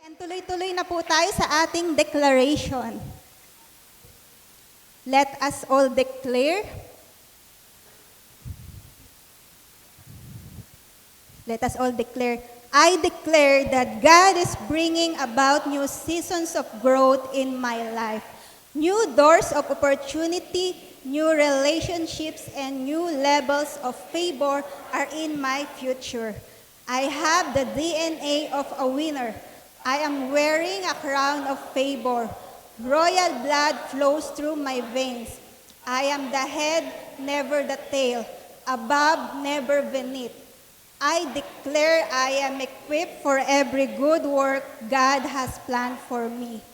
And tuloy-tuloy na po tayo sa ating declaration. Let us all declare. Let us all declare. I declare that God is bringing about new seasons of growth in my life. New doors of opportunity, new relationships, and new levels of favor are in my future. I have the DNA of a winner. I am wearing a crown of favor. Royal blood flows through my veins. I am the head, never the tail. Above, never beneath. I declare I am equipped for every good work God has planned for me.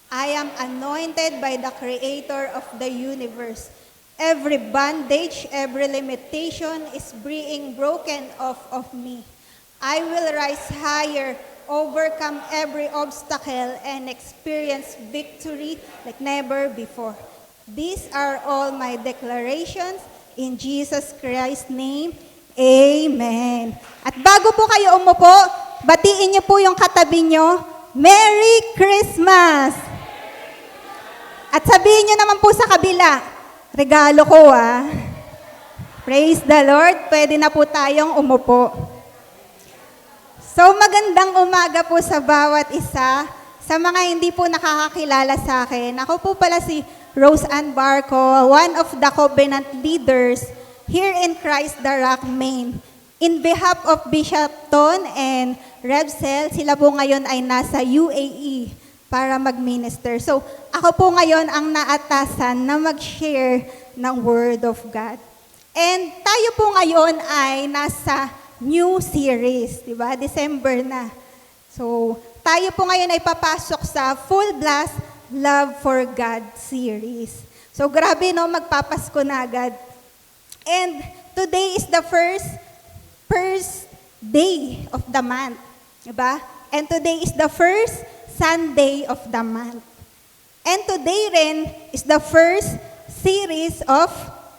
I am anointed by the Creator of the universe. Every bondage, every limitation is being broken off of me. I will rise higher, overcome every obstacle, and experience victory like never before. These are all my declarations in Jesus Christ's name. Amen. At bago po kayo umupo, batiin niyo po yung katabi niyo, Merry Christmas! At sabihin niyo naman po sa kabila, regalo ko Praise the Lord, pwede na po tayong umupo. So magandang umaga po sa bawat isa. Sa mga hindi po nakakakilala sa akin, ako po pala si Rose Ann Barco, one of the covenant leaders here in Christ the Rock, Maine. In behalf of Bishop Ton and Rev Cel, sila po ngayon ay nasa UAE para mag-minister. So ako po ngayon ang naatasan na mag-share ng Word of God. And tayo po ngayon ay nasa new series, di ba? December na. So, tayo po ngayon ay papasok sa Full Blast Love for God series. So, grabe no, magpapasko na agad. And today is the first day of the month, di ba? And today is the first Sunday of the month. And today rin is the first series of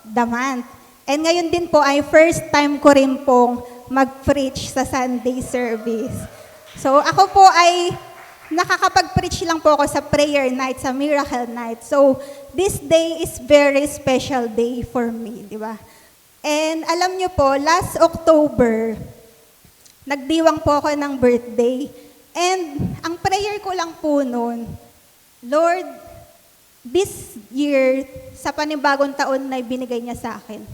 the month. And ngayon din po ay first time ko rin pong mag-preach sa Sunday service. So ako po ay nakakapag-preach lang po ako sa prayer night, sa miracle night. So this day is very special day for me, di ba? And alam nyo po, last October, nagdiwang po ako ng birthday. And ang prayer ko lang po noon, Lord, this year, sa panibagong taon na binigay niya sa akin,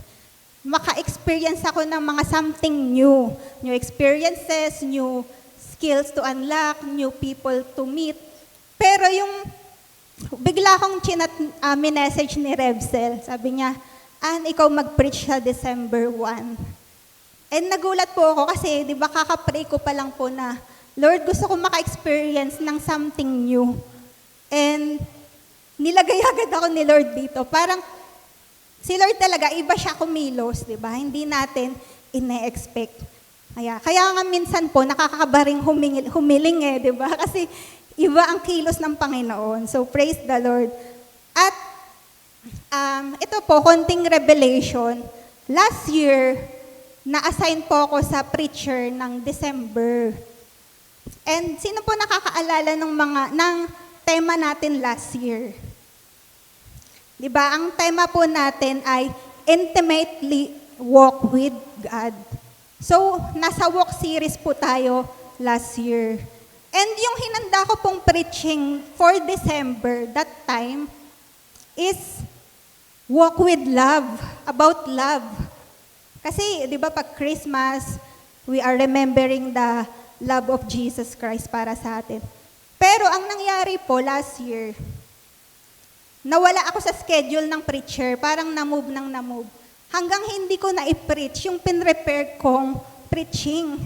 maka-experience ako ng mga something new. New experiences, new skills to unlock, new people to meet. Pero yung bigla akong minessage ni Rev Cel, sabi niya, Ann, ikaw mag-preach sa December 1. And nagulat po ako kasi, di ba, kakapray ko pa lang po na, Lord, gusto ko maka-experience ng something new. And nilagay agad ako ni Lord dito. Parang, si Lord talaga, iba siya kumilos, di ba? Hindi natin ine-expect. Kaya nga minsan po, nakakabaring humiling di ba? Kasi iba ang kilos ng Panginoon. So, praise the Lord. At ito po, konting revelation. Last year, na-assign po ako sa preacher ng December. And sino po nakakaalala ng tema natin last year? Diba, ang tema po natin ay intimately walk with God. So, nasa walk series po tayo last year. And yung hinanda ko pong preaching for December, that time, is walk with love, about love. Kasi, di ba, pag Christmas, we are remembering the love of Jesus Christ para sa atin. Pero ang nangyari po last year, nawala ako sa schedule ng preacher, parang na-move. Hanggang hindi ko na-preach yung pinrepare kong preaching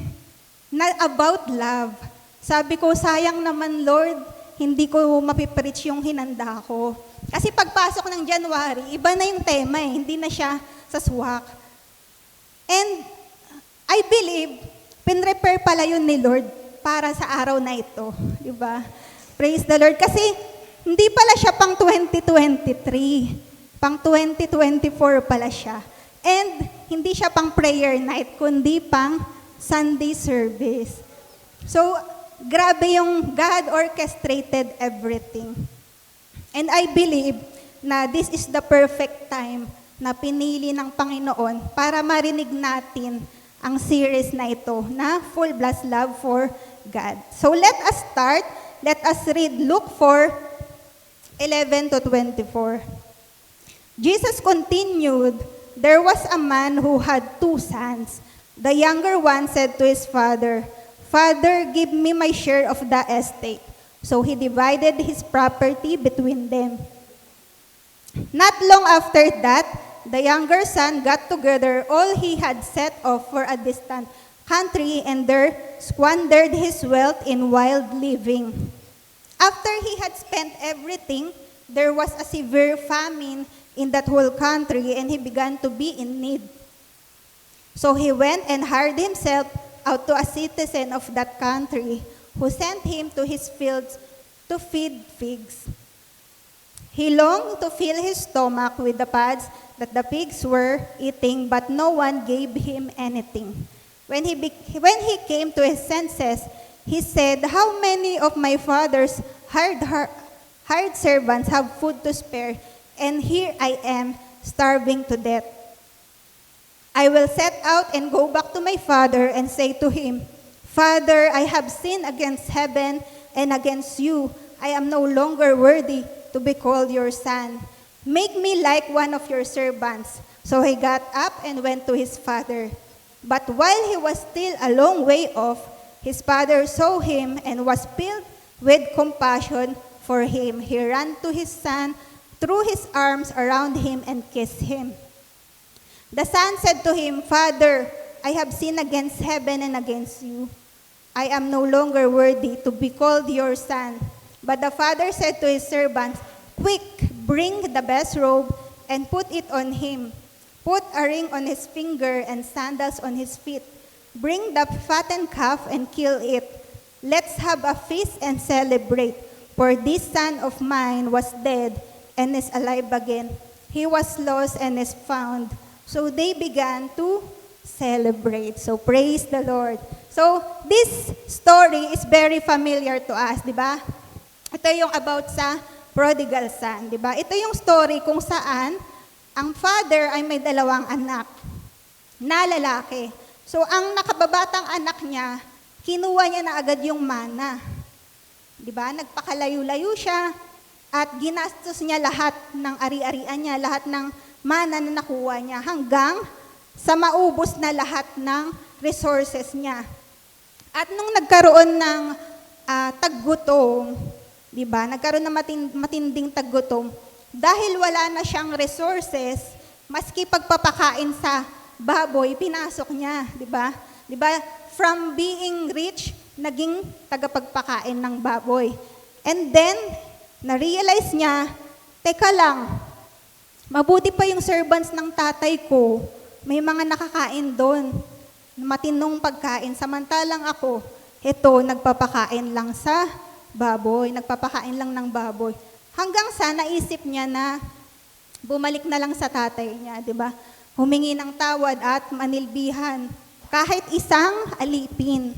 na about love. Sabi ko, sayang naman Lord, hindi ko mapipreach yung hinanda ko. Kasi pagpasok ng January, iba na yung tema hindi na siya sa swak. And I believe, pinrepare pala yun ni Lord para sa araw na ito. Diba? Praise the Lord. Kasi hindi pala siya pang 2023. Pang 2024 pala siya. And hindi siya pang prayer night, kundi pang Sunday service. So, grabe yung God orchestrated everything. And I believe na this is the perfect time na pinili ng Panginoon para marinig natin ang series na ito na Full Blast Love for God. So let us start. Let us read Luke 4:11 to 24. Jesus continued, "There was a man who had 2 sons. The younger one said to his father, 'Father, give me my share of the estate.' So he divided his property between them. Not long after that, the younger son got together all he had set off for a distant country and there squandered his wealth in wild living. After he had spent everything, there was a severe famine in that whole country and he began to be in need. So he went and hired himself out to a citizen of that country who sent him to his fields to feed pigs. He longed to fill his stomach with the pods that the pigs were eating, but no one gave him anything. When he came to his senses, he said, 'How many of my father's hired servants have food to spare, and here I am starving to death? I will set out and go back to my father and say to him, Father, I have sinned against heaven and against you. I am no longer worthy to be called your son. Make me like one of your servants.' So he got up and went to his father. But while he was still a long way off, his father saw him and was filled with compassion for him. He ran to his son, threw his arms around him, and kissed him. The son said to him, 'Father, I have sinned against heaven and against you. I am no longer worthy to be called your son.' But the father said to his servants, 'Quick, bring the best robe and put it on him. Put a ring on his finger and sandals on his feet. Bring the fattened calf and kill it. Let's have a feast and celebrate. For this son of mine was dead and is alive again. He was lost and is found.' So they began to celebrate." So praise the Lord. So this story is very familiar to us, di ba? Ito yung about sa prodigal son, di ba? Ito yung story kung saan ang father ay may 2 anak na lalaki. So ang nakababatang anak niya, kinuha niya na agad yung mana. Di ba? Nagpakalayo-layo siya at ginastos niya lahat ng ari-arian niya, lahat ng mana na nakuha niya hanggang sa maubos na lahat ng resources niya. At nung nagkaroon ng taggutom, di ba? Nagkaroon ng matinding taggutom. Dahil wala na siyang resources, maski pagpapakain sa baboy, pinasok niya, di ba? Di ba? From being rich, naging tagapagpakain ng baboy. And then, na-realize niya, teka lang, mabuti pa yung servants ng tatay ko, may mga nakakain doon, matinong pagkain. Samantalang ako, ito, nagpapakain lang sa baboy, nagpapakain lang ng baboy. Hanggang sa naisip niya na bumalik na lang sa tatay niya, di ba? Humingi ng tawad at manilbihan, kahit isang alipin.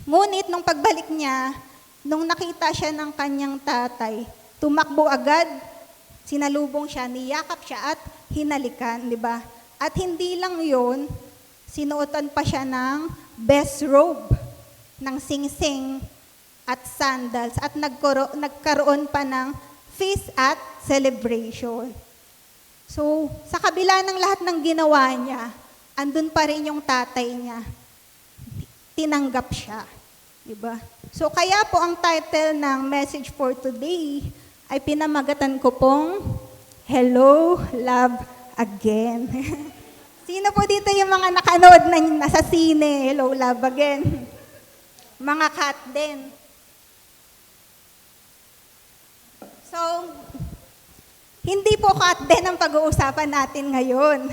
Ngunit nung pagbalik niya, nung nakita siya ng kanyang tatay, tumakbo agad, sinalubong siya, niyakap siya at hinalikan, di ba? At hindi lang yun, sinuotan pa siya ng best robe, ng singsing at sandals, at nagkaroon pa ng feast at celebration. So, sa kabila ng lahat ng ginawa niya, andun pa rin yung tatay niya. Tinanggap siya. Diba? So, kaya po ang title ng message for today ay pinamagatan ko pong Hello, Love Again. Sino po dito yung mga nakanood na nasa sine, Hello, Love Again? Mga cat din. So, hindi po cat din ang pag-uusapan natin ngayon.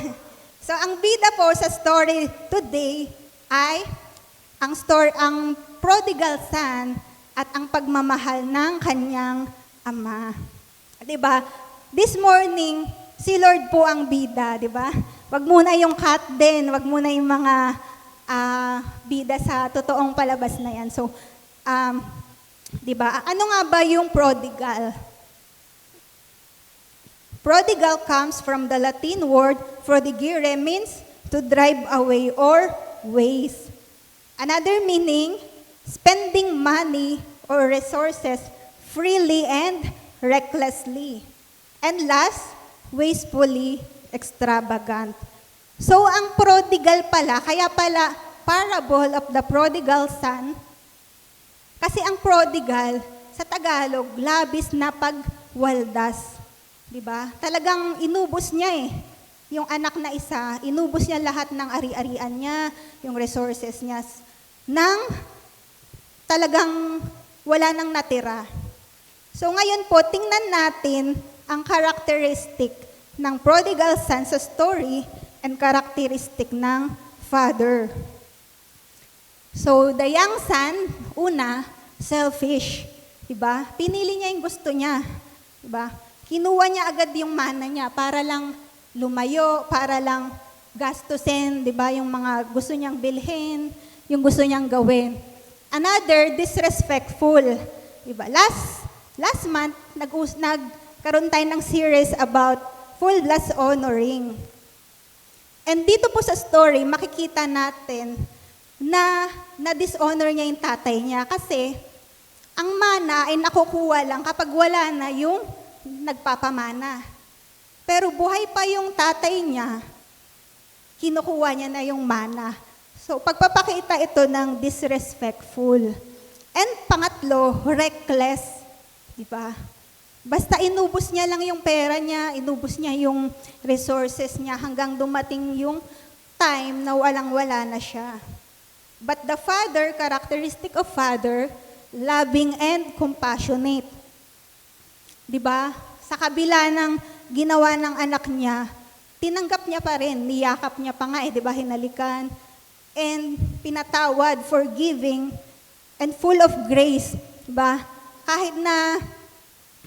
So, ang bida po sa story today ay ang prodigal son at ang pagmamahal ng kanyang ama. Diba? This morning, si Lord po ang bida, diba? Wag muna yung cat din, wag muna yung mga bida sa totoong palabas na yan. So, di ba? Ano nga ba yung prodigal? Prodigal comes from the Latin word prodigere, means to drive away or waste. Another meaning, spending money or resources freely and recklessly. And last, wastefully extravagant. So, ang prodigal pala, kaya pala parable of the prodigal son, kasi ang prodigal, sa Tagalog, labis na pagwaldas. Diba? Talagang inubos niya yung anak na isa, inubos niya lahat ng ari-arian niya, yung resources niya, nang talagang wala nang natira. So ngayon po, tingnan natin ang characteristic ng prodigal son sa story and characteristic ng father. So the young son, una, selfish. Diba? Pinili niya yung gusto niya. Diba? Kinuha niya agad yung mana niya para lang lumayo, para lang gastusin, di ba, yung mga gusto niyang bilhin, yung gusto niyang gawin. Another, disrespectful. Di ba? Last month, nagkaroon tayo ng series about full blast honoring. And dito po sa story, makikita natin na na-dishonor niya yung tatay niya kasi ang mana ay nakukuha lang kapag wala na yung nagpapamana. Pero buhay pa yung tatay niya, kinukuha niya na yung mana. So, pagpapakita ito ng disrespectful. And pangatlo, reckless. Diba? Basta inubos niya lang yung pera niya, inubos niya yung resources niya hanggang dumating yung time na walang-wala na siya. But the father, characteristic of father, loving and compassionate. Diba? Sa kabila ng ginawa ng anak niya, tinanggap niya pa rin, niyakap niya pa nga diba? Hinalikan, and pinatawad, forgiving, and full of grace. Diba? Kahit na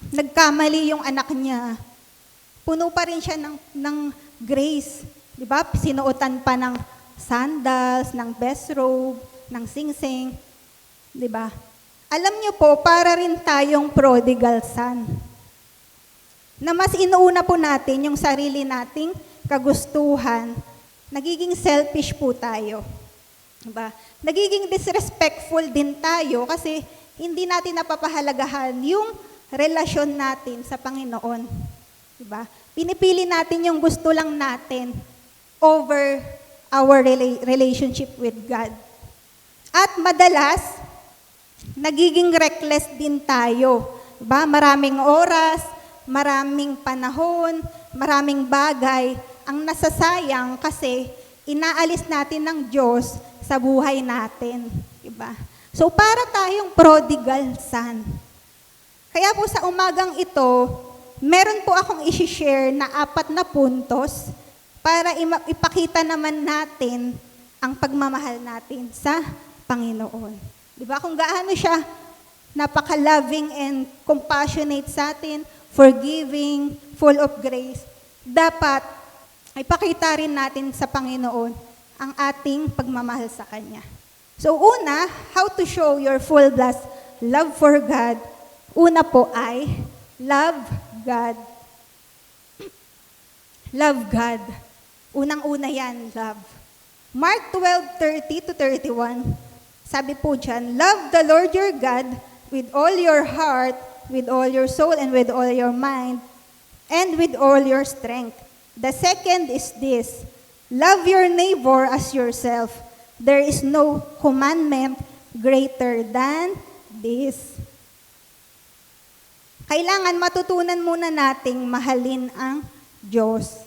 nagkamali yung anak niya, puno pa rin siya ng grace. Diba? Sinuotan pa ng sandals, ng best robe, ng singsing. Diba? Alam niyo po, para rin tayong prodigal son. Na mas inuuna po natin yung sarili nating kagustuhan, nagiging selfish po tayo. Diba? Nagiging disrespectful din tayo kasi hindi natin napapahalagahan yung relasyon natin sa Panginoon. Diba? Pinipili natin yung gusto lang natin over our relationship with God. At madalas, nagiging reckless din tayo. Diba? Maraming oras, maraming panahon, maraming bagay ang nasasayang kasi inaalis natin ng Diyos sa buhay natin. Diba? So para tayong prodigal son. Kaya po sa umagang ito, meron po akong i-share na 4 na puntos para ipakita naman natin ang pagmamahal natin sa Panginoon. Diba? Kung gaano siya napaka-loving and compassionate sa atin, forgiving, full of grace, dapat ipakita rin natin sa Panginoon ang ating pagmamahal sa Kanya. So una, how to show your full blast love for God. Una po ay, love God. Love God. Unang-una yan, love. Mark 12:30-31, sabi po dyan, love the Lord your God with all your heart, with all your soul, and with all your mind, and with all your strength. The second is this, love your neighbor as yourself. There is no commandment greater than this. Kailangan matutunan muna nating mahalin ang Diyos.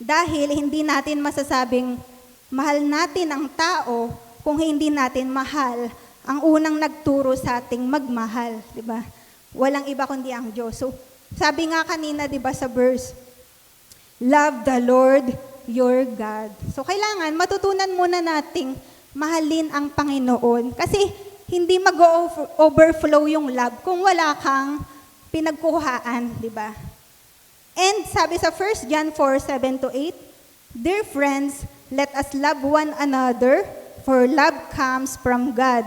Dahil hindi natin masasabing mahal natin ang tao kung hindi natin mahal ang unang nagturo sa ating magmahal, di ba? Walang iba kundi ang Diyos. So, sabi nga kanina, di ba, sa verse, love the Lord your God. So, kailangan matutunan muna nating mahalin ang Panginoon kasi hindi mag-overflow yung love kung wala kang pinagkuhaan, di ba? And sabi sa 1 John 4:7-8, dear friends, Let us love one another, for love comes from God.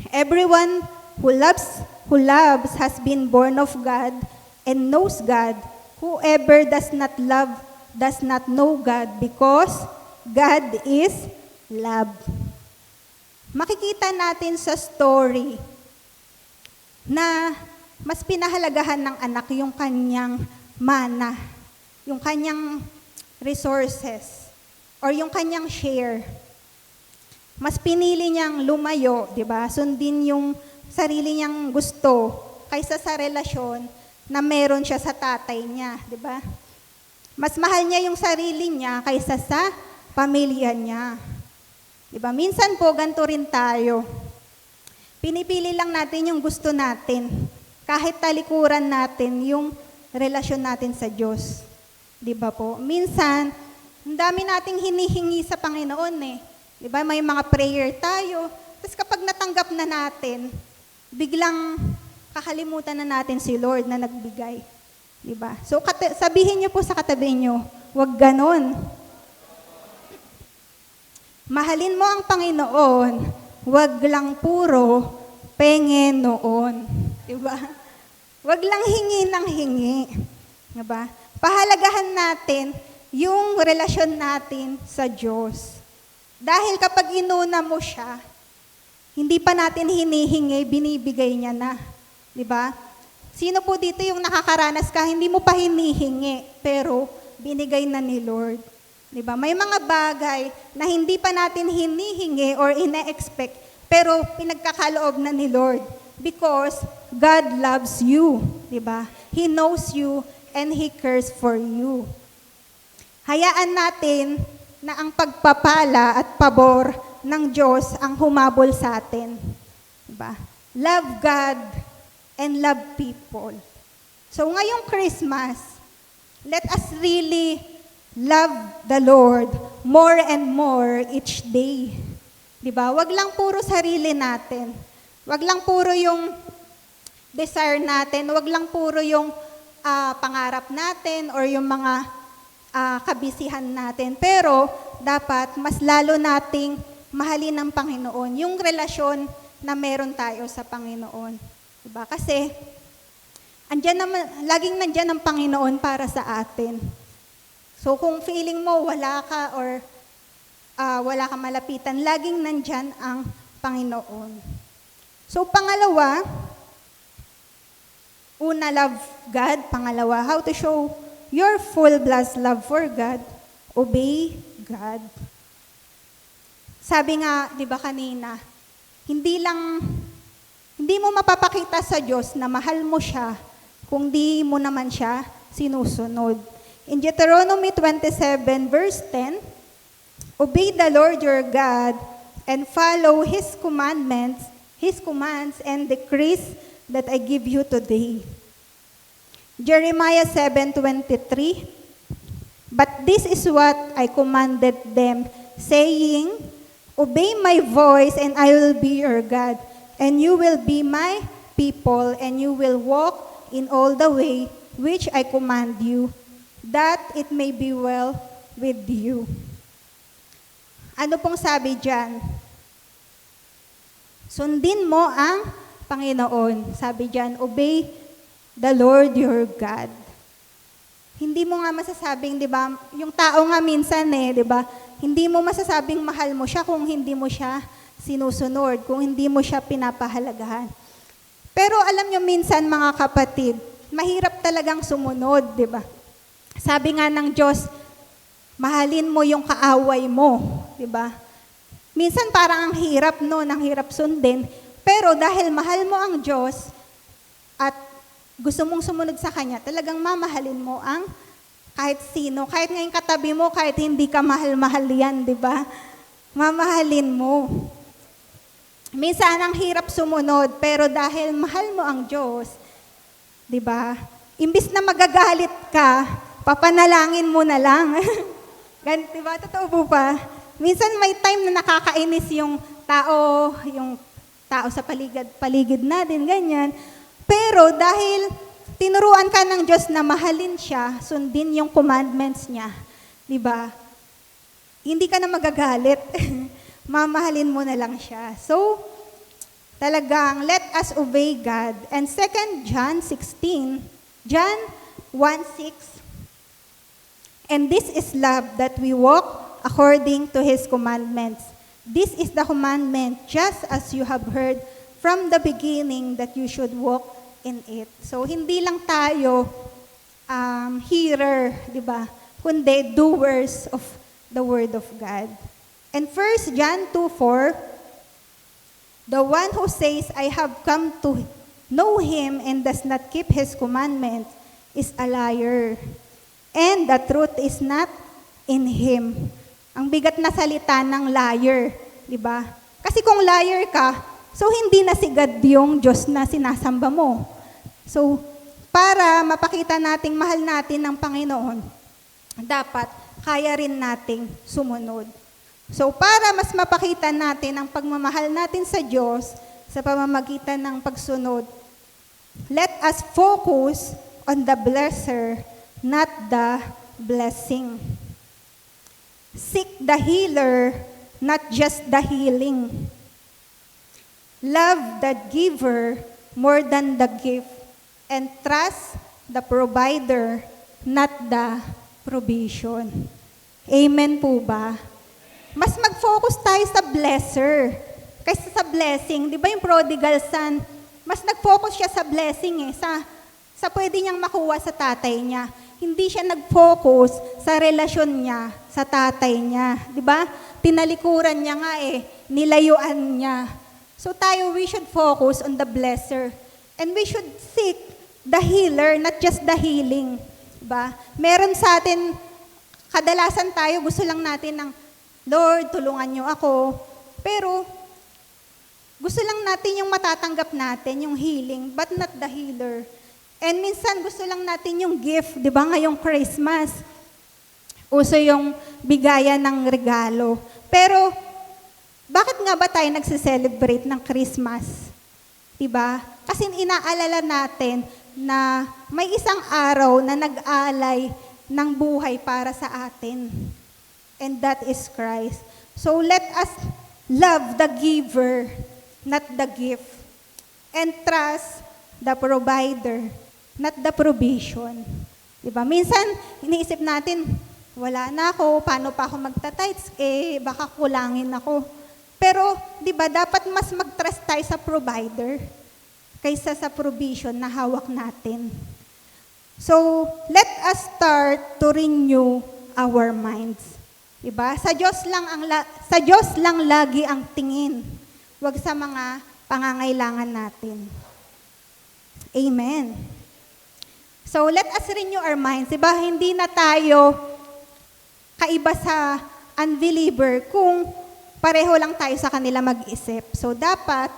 Everyone who loves has been born of God and knows God. Whoever does not love does not know God, because God is love. Makikita natin sa story na mas pinahalagahan ng anak yung kanyang mana, yung kanyang resources, or yung kanyang share. Mas pinili niyang lumayo, di ba? Sundin yung sarili niyang gusto kaysa sa relasyon na meron siya sa tatay niya, di ba? Mas mahal niya yung sarili niya kaysa sa pamilya niya. Di ba? Minsan po, ganito rin tayo. Pinipili lang natin yung gusto natin. Kahit talikuran natin yung relasyon natin sa Diyos. Di ba po? Minsan, ang dami nating hinihingi sa Panginoon eh. Di ba? May mga prayer tayo. Tapos kapag natanggap na natin, biglang kakalimutan na natin si Lord na nagbigay. Di ba? So sabihin niyo po sa katabi niyo, huwag ganon. Mahalin mo ang Panginoon, huwag lang puro pengen noon. Di ba? Huwag lang hingi ng hingi. Di ba? Pahalagahan natin yung relasyon natin sa Diyos. Dahil kapag inuna mo siya, hindi pa natin hinihingi, binibigay niya na. Di ba? Sino po dito yung nakakaranas ka, hindi mo pa hinihingi, pero binigay na ni Lord. Di ba? May mga bagay na hindi pa natin hinihingi or ina-expect, pero pinagkakaloob na ni Lord. Because God loves you. Di ba? He knows you and He cares for you. Hayaan natin na ang pagpapala at pabor ng Diyos ang humabol sa atin. Diba? Love God and love people. So ngayong Christmas, let us really love the Lord more and more each day. Diba? Wag lang puro sarili natin. Wag lang puro yung desire natin. Wag lang puro yung pangarap natin or yung mga kabisihan natin. Pero, dapat mas lalo nating mahalin ng Panginoon yung relasyon na meron tayo sa Panginoon. Diba? Kasi, laging nandyan ang Panginoon para sa atin. So, kung feeling mo wala ka or wala ka malapitan, laging nandyan ang Panginoon. So, pangalawa, una, love God. Pangalawa, how to show your full-blast love for God, obey God. Sabi nga, di ba kanina, hindi mo mapapakita sa Diyos na mahal mo siya kung di mo naman siya sinusunod. In Deuteronomy 27 verse 10, obey the Lord your God and follow His commands and decrees that I give you today. Jeremiah 7:23, but this is what I commanded them, saying, obey my voice and I will be your God, and you will be my people, and you will walk in all the way which I command you, that it may be well with you. Ano pong sabi dyan? Sundin mo ang Panginoon. Sabi dyan, obey the Lord your God. Hindi mo nga masasabing, di ba, yung tao nga minsan di ba, hindi mo masasabing mahal mo siya kung hindi mo siya sinusunod, kung hindi mo siya pinapahalagahan. Pero alam nyo minsan mga kapatid, mahirap talagang sumunod, di ba? Sabi nga ng Diyos, mahalin mo yung kaaway mo, di ba? Minsan parang ang hirap ang hirap sundin, pero dahil mahal mo ang Diyos at gusto mong sumunod sa Kanya, talagang mamahalin mo ang kahit sino. Kahit ngayong katabi mo, kahit hindi ka mahal-mahal yan, di ba? Mamahalin mo. Minsan ang hirap sumunod, pero dahil mahal mo ang Diyos, di ba? Imbis na magagalit ka, papanalangin mo na lang. Di ba? Totoo po ba? Minsan may time na nakakainis yung tao sa paligid natin, ganyan. Pero dahil tinuruan ka ng Diyos na mahalin siya, sundin yung commandments niya, di ba? hindi ka na magagalit. Mamahalin mo na lang siya. So, talagang let us obey God. And 2 John 16, John 1:6, and this is love, that we walk according to His commandments. This is the commandment, just as you have heard from the beginning, that you should walk in it. So, hindi lang tayo hearer, di ba? Kundi doers of the Word of God. And 1 John 2:4, the one who says, I have come to know Him and does not keep His commandments is a liar. And the truth is not in him. Ang bigat na salita ng liar, di ba? Kasi kung liar ka, so hindi na si God yung Diyos na sinasamba mo. So, para mapakita nating mahal natin ng Panginoon, dapat kaya rin nating sumunod. So, para mas mapakita natin ang pagmamahal natin sa Diyos sa pamamagitan ng pagsunod, let us focus on the blesser, not the blessing. Seek the healer, not just the healing. Love the giver more than the gift, and trust the provider, not the provision. Amen po ba? Mas mag-focus tayo sa blesser kaysa sa blessing. Di ba yung prodigal son, mas nag-focus siya sa blessing sa pwede niyang makuha sa tatay niya. Hindi siya nag-focus sa relasyon niya sa tatay niya. Di ba? Tinalikuran niya nga nilayuan niya. So tayo, we should focus on the blesser. And we should seek the healer, not just the healing. Diba? Meron sa atin, kadalasan tayo, gusto lang natin ng, Lord, tulungan niyo ako. Pero, gusto lang natin yung matatanggap natin, yung healing, but not the healer. And minsan, gusto lang natin yung gift, di ba, ngayong Christmas. Uso yung bigayan ng regalo. Pero, bakit nga ba tayo nagse-celebrate ng Christmas? Diba? Kasi inaalala natin na may isang araw na nag-alay ng buhay para sa atin. And that is Christ. So let us love the giver, not the gift. And trust the provider, not the provision. Diba? Minsan, iniisip natin, wala na ako, paano pa ako magta-tithes? Baka kulangin ako. Pero, di ba, dapat mas mag-trust tayo sa provider kaysa sa provision na hawak natin. So, let us start to renew our minds. Di ba? Sa Diyos lang lagi ang tingin. Huwag sa mga pangangailangan natin. Amen. So, let us renew our minds. Di ba? Hindi na tayo kaiba sa unbeliever kung pareho lang tayo sa kanila mag-isip. So, dapat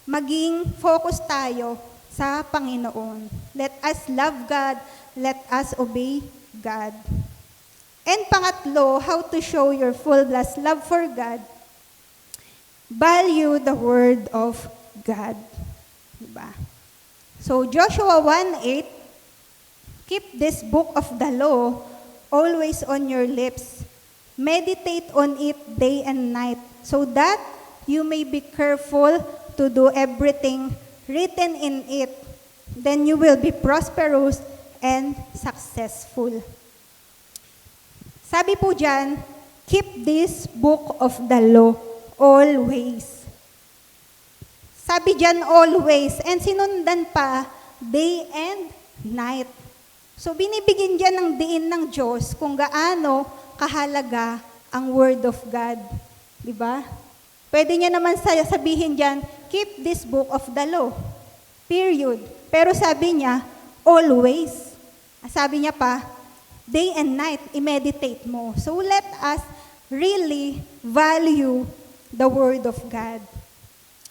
maging focus tayo sa Panginoon. Let us love God. Let us obey God. And pangatlo, how to show your full blessed love for God. Value the Word of God. Diba? So, Joshua 1:8, keep this book of the law always on your lips. Meditate on it day and night, so that you may be careful to do everything written in it. Then you will be prosperous and successful. Sabi po dyan, keep this book of the law always. Sabi dyan, always. And sinundan pa, day and night. So binibigyan dyan ng diin ng Diyos kung gaano kahalaga ang Word of God. Diba? Pwede niya naman sabihin dyan, keep this book of the law. Period. Pero sabi niya, always. Sabi niya pa, day and night, i-meditate mo. So let us really value the Word of God.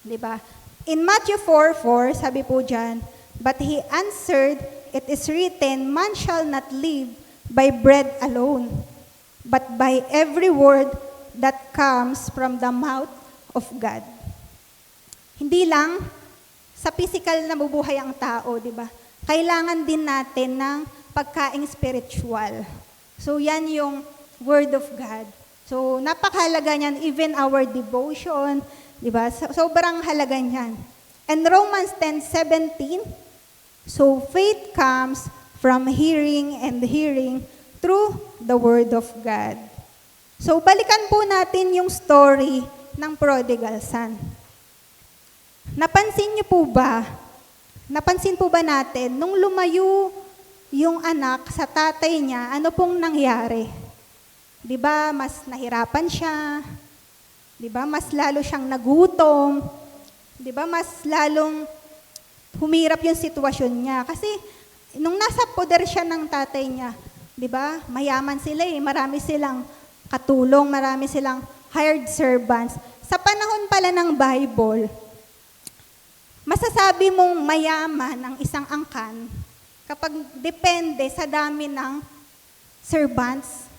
Diba? In Matthew 4:4, sabi po dyan, but he answered, it is written, man shall not live by bread alone, but by every word that comes from the mouth of God. Hindi lang sa physical na bubuhay ang tao, di ba? Kailangan din natin ng pagkaing spiritual. So yan yung Word of God. So, napakahalaga niyan, even our devotion, di ba? Sobrang halaga niyan. And Romans 10:17, so faith comes from hearing and hearing through the Word of God. So, balikan po natin yung story ng prodigal son. Napansin po ba natin, nung lumayo yung anak sa tatay niya, ano pong nangyari? Di ba, mas nahirapan siya? Di ba, mas lalo siyang nagutom? Di ba, mas lalong humirap yung sitwasyon niya? Kasi, nung nasa poder siya ng tatay niya, di ba, mayaman sila marami silang katulong, marami silang hired servants. Sa panahon pala ng Bible, masasabi mong mayaman ang isang angkan kapag depende sa dami ng servants.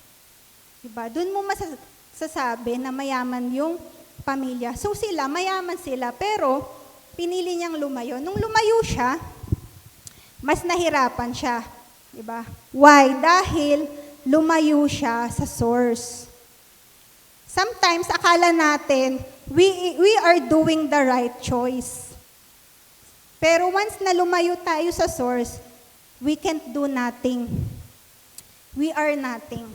Diba? Doon mo masasabi na mayaman yung pamilya. So sila, mayaman sila, pero pinili niyang lumayo. Nung lumayo siya, mas nahirapan siya. Diba? Why? Dahil lumayo siya sa source. Sometimes, akala natin, we are doing the right choice. Pero once na lumayo tayo sa source, we can't do nothing. We are nothing.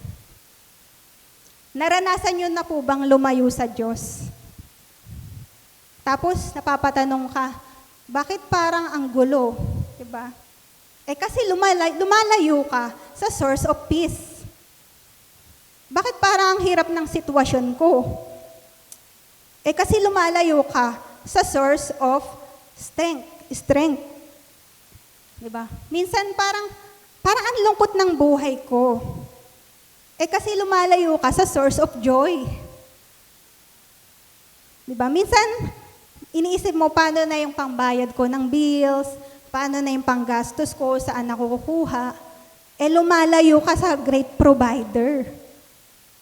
Naranasan nyo na po bang lumayo sa Diyos? Tapos, napapatanong ka, bakit parang ang gulo? Diba? Kasi lumalayo ka sa source of peace. Bakit parang ang hirap ng sitwasyon ko? Kasi lumalayo ka sa source of strength. Diba? Minsan parang ang lungkot ng buhay ko. Kasi lumalayo ka sa source of joy. Diba? Minsan, iniisip mo, paano na yung pangbayad ko ng bills, paano na yung panggastos ko, saan ako kukuha. Lumalayo ka sa great provider.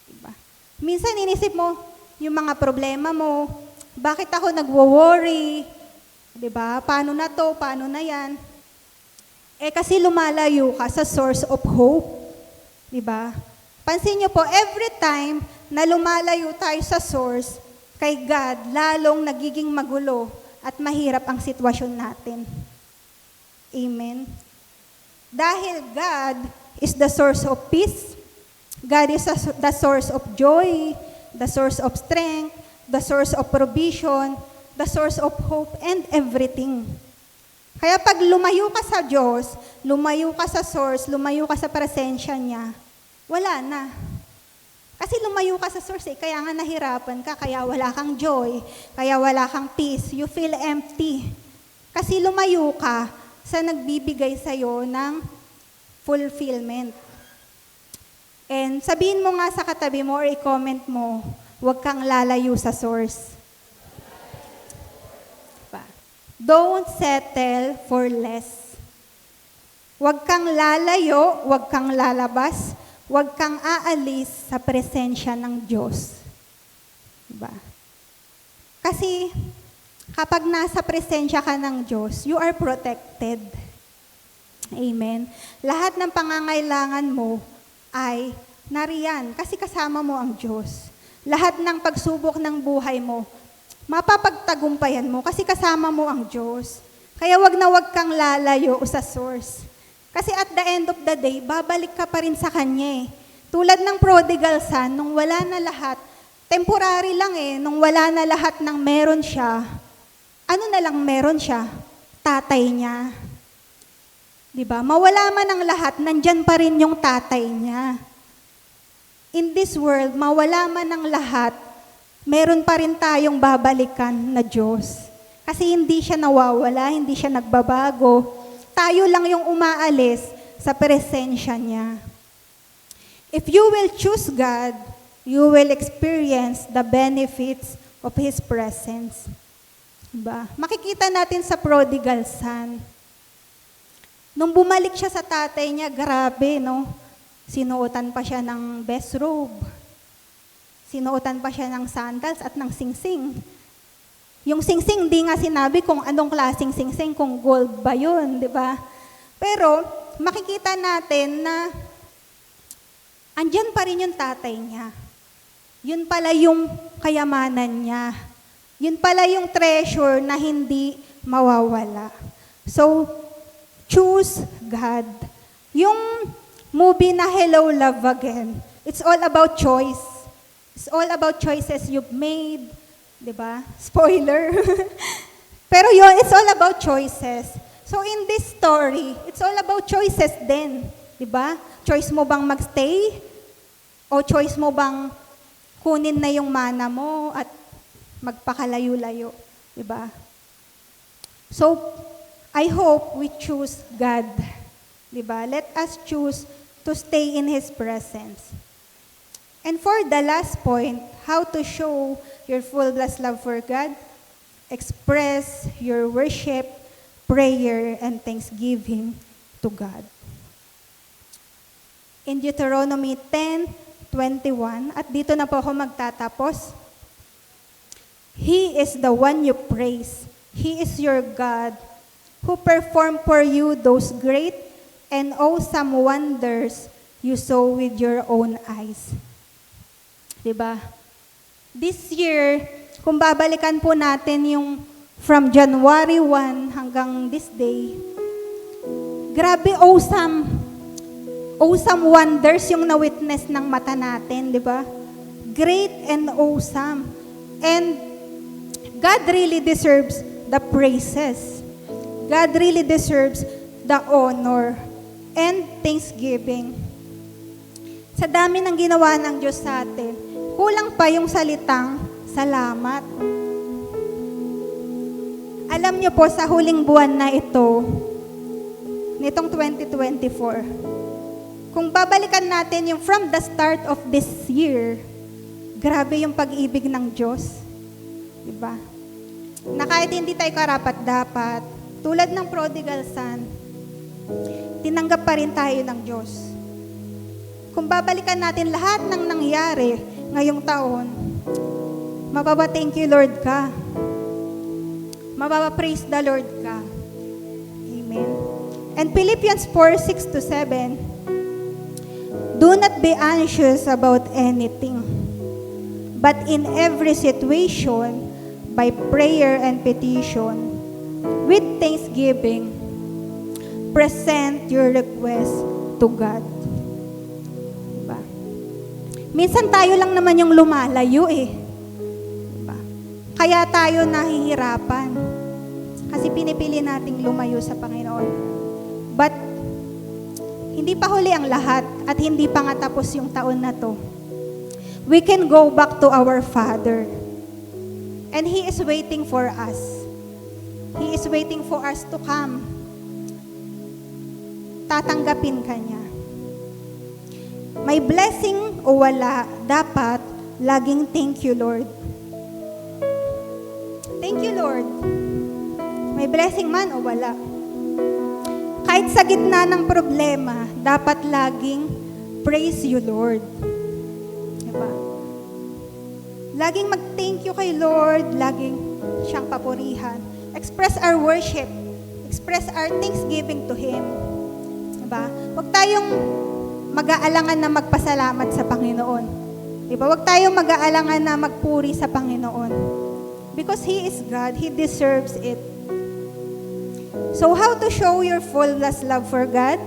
Diba? Minsan, iniisip mo, yung mga problema mo, bakit ako nagwo-worry? Diba? Paano na to? Paano na yan? Kasi lumalayo ka sa source of hope. Diba? Pansin niyo po, every time na lumalayo tayo sa source, kay God, lalong nagiging magulo at mahirap ang sitwasyon natin. Amen? Dahil God is the source of peace, God is the source of joy, the source of strength, the source of provision, the source of hope, and everything. Kaya pag lumayo ka sa Diyos, lumayo ka sa source, lumayo ka sa presensya niya, wala na. Kasi lumayo ka sa source kaya nga nahirapan ka, kaya wala kang joy, kaya wala kang peace, you feel empty. Kasi lumayo ka sa nagbibigay sa'yo ng fulfillment. And sabihin mo nga sa katabi mo or i-comment mo, huwag kang lalayo sa source. Don't settle for less. Huwag kang lalayo, huwag kang lalabas, huwag kang aalis sa presensya ng Diyos. Diba? Kasi kapag nasa presensya ka ng Diyos, you are protected. Amen. Lahat ng pangangailangan mo ay nariyan kasi kasama mo ang Diyos. Lahat ng pagsubok ng buhay mo, mapapagtagumpayan mo kasi kasama mo ang Diyos. Kaya wag na wag kang lalayo sa source. Kasi at the end of the day, babalik ka pa rin sa Kanya. Tulad ng prodigal son, nung wala na lahat, temporary lang nung wala na lahat ng meron siya, ano na lang meron siya? Tatay niya. Diba? Mawala man ang lahat, nandyan pa rin yung tatay niya. In this world, mawala man ang lahat, meron pa rin tayong babalikan na Diyos. Kasi hindi siya nawawala, hindi siya nagbabago. Tayo lang yung umaalis sa presensya niya. If you will choose God, you will experience the benefits of His presence. Diba? Makikita natin sa prodigal son. Nung bumalik siya sa tatay niya, grabe, no? Sinuotan pa siya ng best robe. Sinuotan pa siya ng sandals at ng singsing. Yung singsing, di nga sinabi kung anong klaseng singsing, kung gold ba yun, di ba? Pero, makikita natin na andyan pa rin yung tatay niya. Yun pala yung kayamanan niya. Yun pala yung treasure na hindi mawawala. So, choose God. Yung movie na Hello, Love Again, it's all about choice. It's all about choices you've made. Diba? Spoiler. Pero yun, it's all about choices. So in this story, it's all about choices din. Diba? Choice mo bang magstay? O choice mo bang kunin na yung mana mo at magpakalayo-layo? Diba? So, I hope we choose God. Diba? Let us choose to stay in His presence. And for the last point, how to show your full blessed love for God, express your worship, prayer, and thanksgiving to God. In Deuteronomy 10:21, at dito na po ako magtatapos, He is the one you praise. He is your God who performed for you those great and awesome wonders you saw with your own eyes. Diba? This year, kung babalikan po natin yung from January 1 hanggang this day, grabe awesome wonders yung na-witness ng mata natin, di ba? Great and awesome. And God really deserves the praises. God really deserves the honor and thanksgiving. Sa dami ng ginawa ng Diyos sa atin, kulang pa yung salitang salamat. Alam niyo po, sa huling buwan na ito, nitong 2024, kung babalikan natin yung from the start of this year, grabe yung pag-ibig ng Diyos. Diba? Na kahit hindi tayo karapat-dapat, tulad ng prodigal son, tinanggap pa rin tayo ng Diyos. Kung babalikan natin lahat ng nangyari ngayong taon, mababa-thank you Lord ka. Mababa-praise the Lord ka. Amen. And Philippians 4:6-7, do not be anxious about anything, but in every situation, by prayer and petition, with thanksgiving, present your request to God. Diba? Minsan tayo lang naman yung lumalayo eh. Diba? Kaya tayo nahihirapan. Kasi pinipili nating lumayo sa Panginoon. But, hindi pa huli ang lahat at hindi pa nga tapos yung taon na to. We can go back to our Father. And He is waiting for us. He is waiting for us to come. Tatanggapin ka niya. May blessing o wala, dapat laging thank you, Lord. Thank you, Lord. May blessing man o wala. Kahit sa gitna ng problema, dapat laging praise you, Lord. Diba? Laging mag-thank you kay Lord, laging siyang papurihan. Express our worship. Express our thanksgiving to Him. Diba? Huwag tayong mag-aalangan na magpasalamat sa Panginoon. Diba? Huwag tayong mag-aalangan na magpuri sa Panginoon. Because He is God, He deserves it. So how to show your fullest love for God?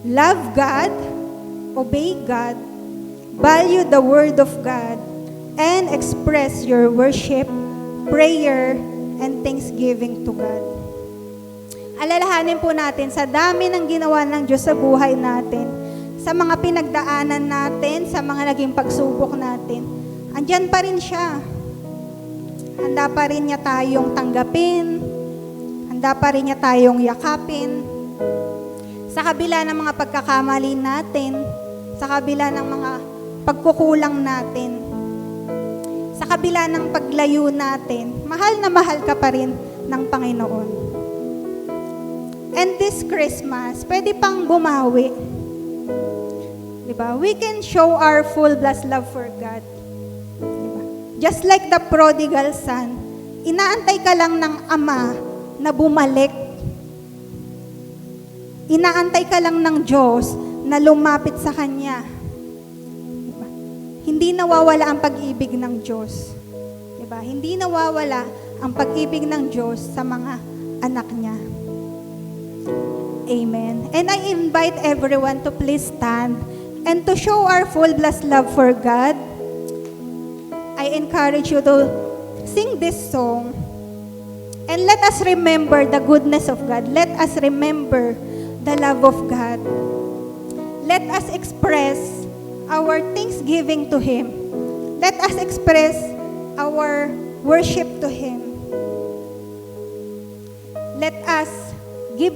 Love God, obey God, value the Word of God, and express your worship, prayer, and thanksgiving to God. Alalahanin po natin sa dami ng ginawa ng Diyos sa buhay natin, sa mga pinagdaanan natin, sa mga naging pagsubok natin, andyan pa rin siya. Handa pa rin niya tayong tanggapin, handa pa rin niya tayong yakapin. Sa kabila ng mga pagkakamali natin, sa kabila ng mga pagkukulang natin, sa kabila ng paglayo natin, mahal na mahal ka pa rin ng Panginoon. And this Christmas, pwede pang bumawi. Diba? We can show our full blessed love for God. Diba? Just like the prodigal son, inaantay ka lang ng ama na bumalik. Inaantay ka lang ng Diyos na lumapit sa Kanya. Diba? hindi nawawala ang pag-ibig ng Diyos. Diba? Hindi nawawala ang pag-ibig ng Diyos sa mga anak niya. Amen. And I invite everyone to please stand and to show our full blessed love for God. I encourage you to sing this song and let us remember the goodness of God. Let us remember the love of God. Let us express our thanksgiving to Him. Let us express our worship to Him. Let us give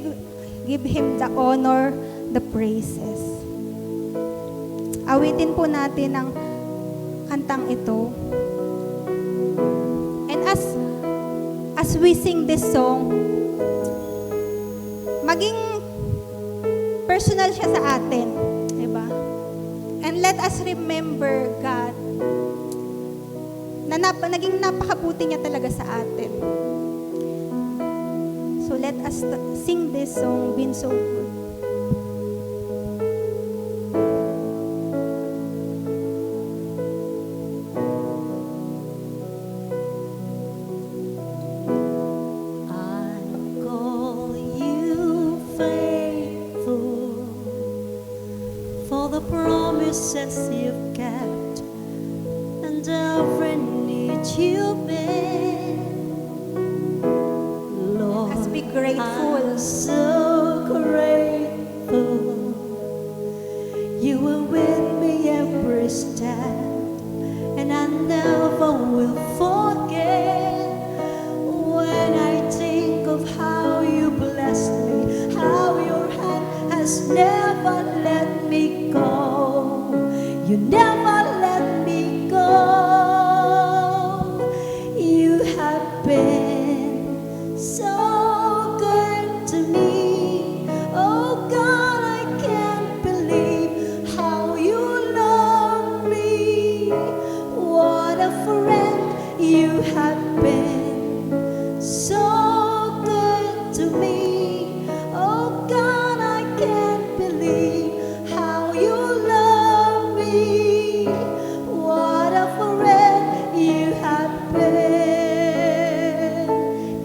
Him the honor, the praises. Awitin po natin ang kantang ito. And as we sing this song, maging personal siya sa atin, diba? And let us remember God na naging napakabuti niya talaga sa atin. So let us sing this song, Been So Good. Promises you've kept and every need you've met, Lord. Let's be grateful. I'm so grateful. You were with me every step, and I never will forget. When I think of how you blessed me, how your hand has never let me go. You never let me go. You have been so good to me. Oh God, I can't believe how you love me. What a friend you have been. So good to me. Oh God, I can't believe how you love me. What a friend you have been.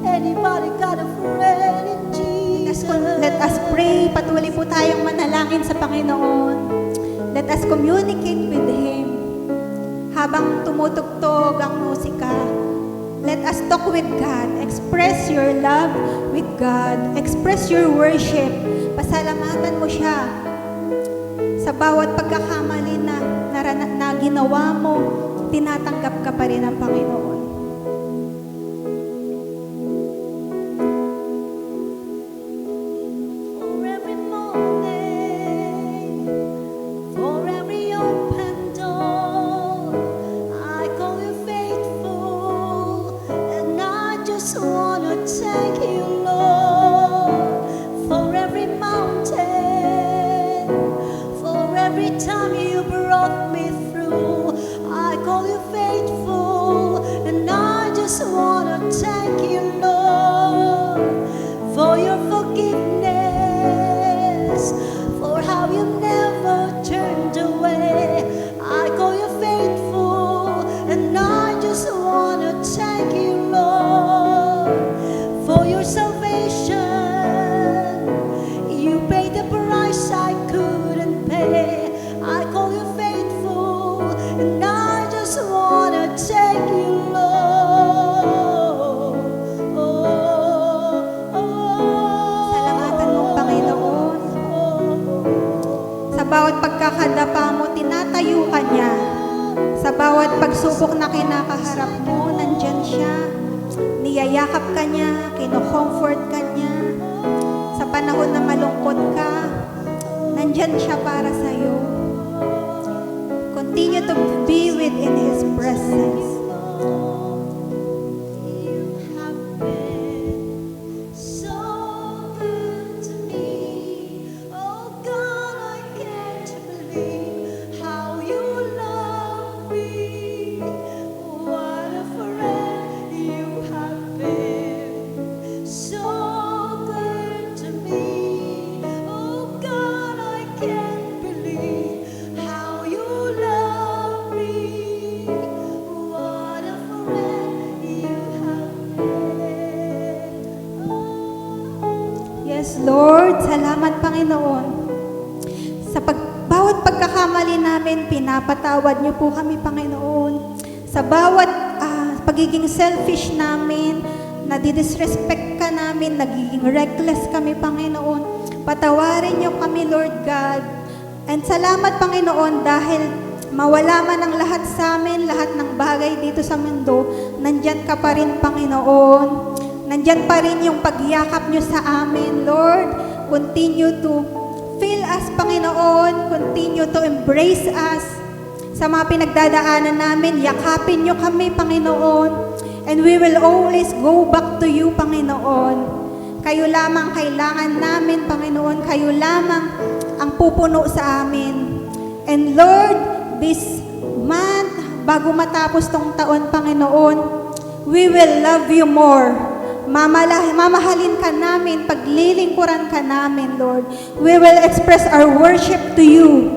Anybody got a friend in Jesus? Let us pray. Patuloy po tayong manalangin sa Panginoon. Let us communicate with Him. Habang tumutugtog ang musika, let us talk with God. Express your love with God. Express your worship. Pasalamatan mo siya sa bawat pagkakamali na ginawa mo, tinatanggap ka pa rin ng Panginoon. For every morning, for every open door, I call you faithful, and I just wanna thank you, Lord, for every mountain, for every time you brought me through. I call you faithful, and I just wanna thank you, Lord, for your forgiveness, for how you never turned away. I call you faithful, and I just wanna thank you, Lord, for your salvation. You paid the price I couldn't pay. I call you faithful, and I just wanna thank you, Lord. Salamatan mo, Panginoon. Sa bawat pagkakadapa mo, tinatayo ka niya. Sa bawat pagsubok na kinakaharap mo, nandyan siya. Niyayakap ka niya, kino-comfort ka niya. Sa panahon na malungkot ka, nandyan siya para sa'yo. Continue to be within His presence. You have been so good to me. Oh God, I can't believe how you love me. What a friend you have been. So good to me. Oh God, I can't believe how you love me. Panginoon. Bawat pagkakamali namin, pinapatawad niyo po kami, Panginoon. Sa bawat pagiging selfish namin, nadidisrespect ka namin, nagiging reckless kami, Panginoon. Patawarin niyo kami, Lord God. And salamat, Panginoon, dahil mawala man ang lahat sa amin, lahat ng bagay dito sa mundo, nandyan ka pa rin, Panginoon. Nandyan pa rin yung pagyakap niyo sa amin, Lord. Continue to fill us, Panginoon. Continue to embrace us. Sa mga pinagdadaanan namin, yakapin niyo kami, Panginoon. And we will always go back to you, Panginoon. Kayo lamang kailangan namin, Panginoon. Kayo lamang ang pupuno sa amin. And Lord, this month, bago matapos tong taon, Panginoon, we will love you more. Mamahalin ka namin, paglilingkuran ka namin, Lord. We will express our worship to you.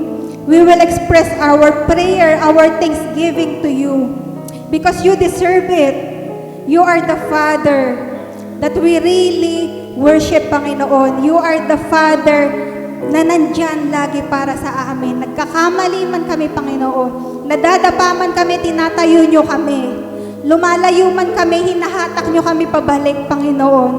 We will express our prayer, our thanksgiving to you. Because you deserve it. You are the Father that we really worship, Panginoon. You are the Father na nandyan lagi para sa amin. Nagkakamali man kami, Panginoon. Nadadapa man kami, tinatayo nyo kami. Lumalayo man kami, hinahatak nyo kami pabalik, Panginoon.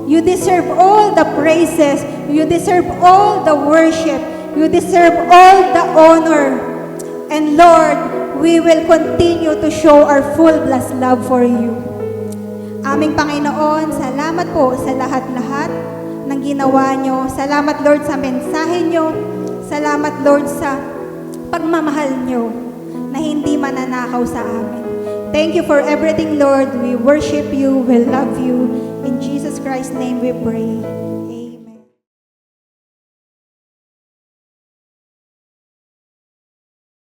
You deserve all the praises. You deserve all the worship. You deserve all the honor. And Lord, we will continue to show our full blessed love for you. Aming Panginoon, salamat po sa lahat-lahat ng ginawa nyo. Salamat, Lord, sa mensahe nyo. Salamat, Lord, sa pagmamahal nyo na hindi mananakaw sa amin. Thank you for everything, Lord. We worship you. We love you. In Jesus Christ's name we pray.